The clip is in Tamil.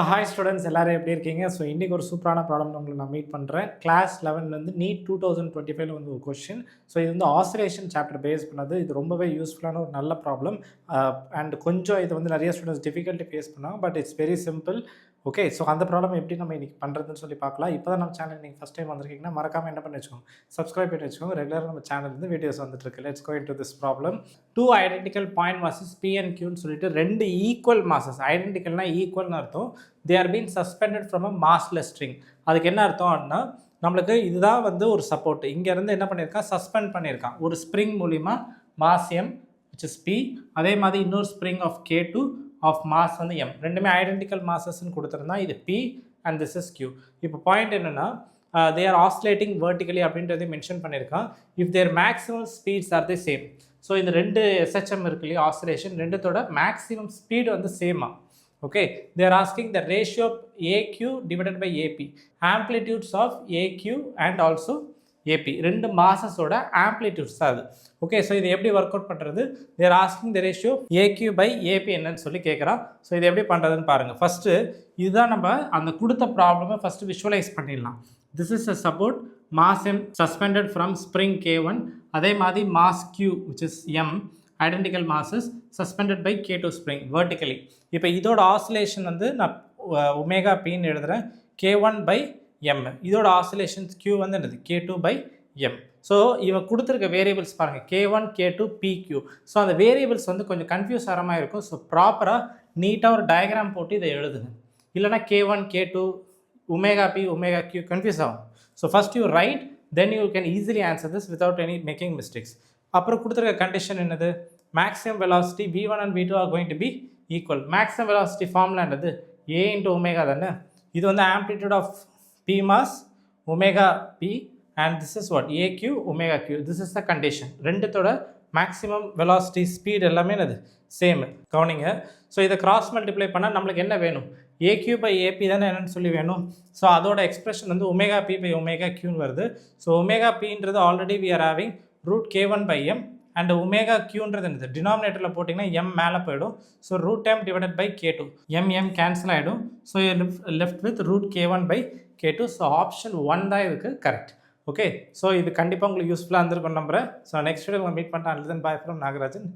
ஹாய் ஸ்டூடெண்ட்ஸ் எல்லாரும் எப்படி இருக்கீங்க? ஸோ இன்றைக்கி ஒரு சூப்பரான ப்ராப்ளம் உங்களை நான் மீட் பண்ணுறேன். கிளாஸ் 11 நீட் 2025 வந்து ஒரு கொஸ்டின். ஸோ இது வந்து ஆசிலேஷன் சாப்டர் பேஸ் பண்ணது. இது ரொம்பவே யூஸ்ஃபுல்லான ஒரு நல்ல ப்ராப்ளம். அண்ட் கொஞ்சம் இது வந்து நிறைய ஸ்டூடெண்ட்ஸ் டிஃபிகல்ட்டி ஃபேஸ் பண்ணாங்க. But it's very simple. Okay, so அந்த ப்ராப்ளம் எப்படி நம்ம இன்றைக்கி பண்ணுறதுன்னு சொல்லி பார்க்கலாம். இப்போ தான் நம்ம சேனல் நீங்கள் ஃபஸ்ட் டைம் வந்திருக்கீங்கன்னா மறக்காமல் என்ன பண்ணி வச்சுக்கோங்க, சப்ஸ்கிரைப் பண்ணி வச்சுக்கோங்க. ரெகுலராக நம்ம சேனல்லேருந்து வீடியோஸ் வந்துட்டுருக்கு. Let's go into this problem. 2 identical point masses P and Qன்னு சொல்லிட்டு 2 ஈக்குவல் மாசஸ், ஐடென்டிக்கல்னா ஈக்குவல்னு அர்த்தம். They are been suspended from a massless string. அதுக்கு என்ன அர்த்தம் அப்படின்னா, நம்மளுக்கு இதுதான் வந்து ஒரு சப்போர்ட். இங்கேருந்து என்ன பண்ணியிருக்கான், சஸ்பெண்ட் பண்ணியிருக்கான் ஒரு ஸ்ப்ரிங் மூலிமா mass M which is P. அதே மாதிரி இன்னொரு spring of K2 of mass வந்து M. ரெண்டுமே ஐடென்டிக்கல் மாசஸ்ன்னு கொடுத்துருந்தா இது P and this is Q. இப்போ பாயிண்ட் என்னென்னா, they are oscillating vertically அப்படின்றதை மென்ஷன் பண்ணியிருக்கான். if their maximum speeds are the same. So இந்த ரெண்டு SHM இருக்கு இல்லையா, ஆசிலேஷன் ரெண்டுத்தோட மேக்ஸிமம் ஸ்பீடு வந்து சேமா. Okay, they are asking the ratio of AQ divided by AP, amplitudes of AQ and also AP. ரெண்டு மாசஸோட ஆம்ப்ளிடியூட்ஸ் தான் அது. ஓகே, ஸோ இது எப்படி ஒர்க் அவுட் பண்ணுறது, they are asking the ratio AQ by AP என்னன்னு சொல்லி கேட்குறான். ஸோ இது எப்படி பண்ணுறதுன்னு பாருங்கள். ஃபஸ்ட்டு இதுதான் நம்ம அந்த கொடுத்த ப்ராப்ளமை ஃபஸ்ட்டு விஷுவலைஸ் பண்ணிடலாம். this is a support, mass M suspended from spring K1. அதே மாதிரி mass Q which is M, identical masses suspended by K2 spring vertically. இப்போ இதோட ஆசிலேஷன் வந்து நான் ஒமேகா பின்னு எழுதுகிறேன், K1 by M. இதோட ஆசிலேஷன் Q வந்து என்னது, K2 by M. ஸோ இவன் கொடுத்துருக்க வேரியபிள்ஸ் பாருங்கள், K1 K2 PQ. ஸோ அந்த வேரியபிள்ஸ் வந்து கொஞ்சம் கன்ஃபியூஸ் ஆகிற மாதிரி இருக்கும். ஸோ ப்ராப்பராக நீட்டாக ஒரு டயக்ராம் போட்டு இதை எழுதுங்க. இல்லைனா K1 K2 omega P omega Q confuse ஆகும். So first you write, then you can easily answer this without any making mistakes. அப்புறம் கொடுத்துருக்க கண்டிஷன் என்னது, maximum velocity V1 and V2 are going to be equal. Maximum velocity formula என்னது, A into omega தானே. இது வந்து amplitude of P mass omega P and this is what, AQ omega Q. this is the condition. ரெண்டுத்தோட மேக்ஸிமம் வெலாசிட்டி ஸ்பீட் எல்லாமே என்னது, சேம். கவனிங்க. ஸோ இதை கிராஸ் மல்டிப்ளை பண்ணால் நம்மளுக்கு என்ன வேணும், AQ by AP தானே என்னன்னு சொல்லி வேணும். ஸோ அதோட எக்ஸ்பிரஷன் வந்து ஒமேகா P by omega Qன்னு வருது. ஸோ ஒமேகா Pன்றது already we are having root K1 by M and omega Qன்றது என்னது, டினாமினேட்டரில் போட்டிங்கன்னா M மேலே போயிடும். So root M divided by K2, M cancel ஆகிடும். So left with root K1 by K2. So option 1 தான் இதுக்கு கரெக்ட். ஓகே, ஸோ இது கண்டிப்பாக உங்களுக்கு யூஸ்ஃபுல்லாக இருந்திருக்கும் நம்புறேன். ஸோ நெக்ஸ்ட் வீடியோ மீட் பண்ணுறேன். And then bye from Nagarajan.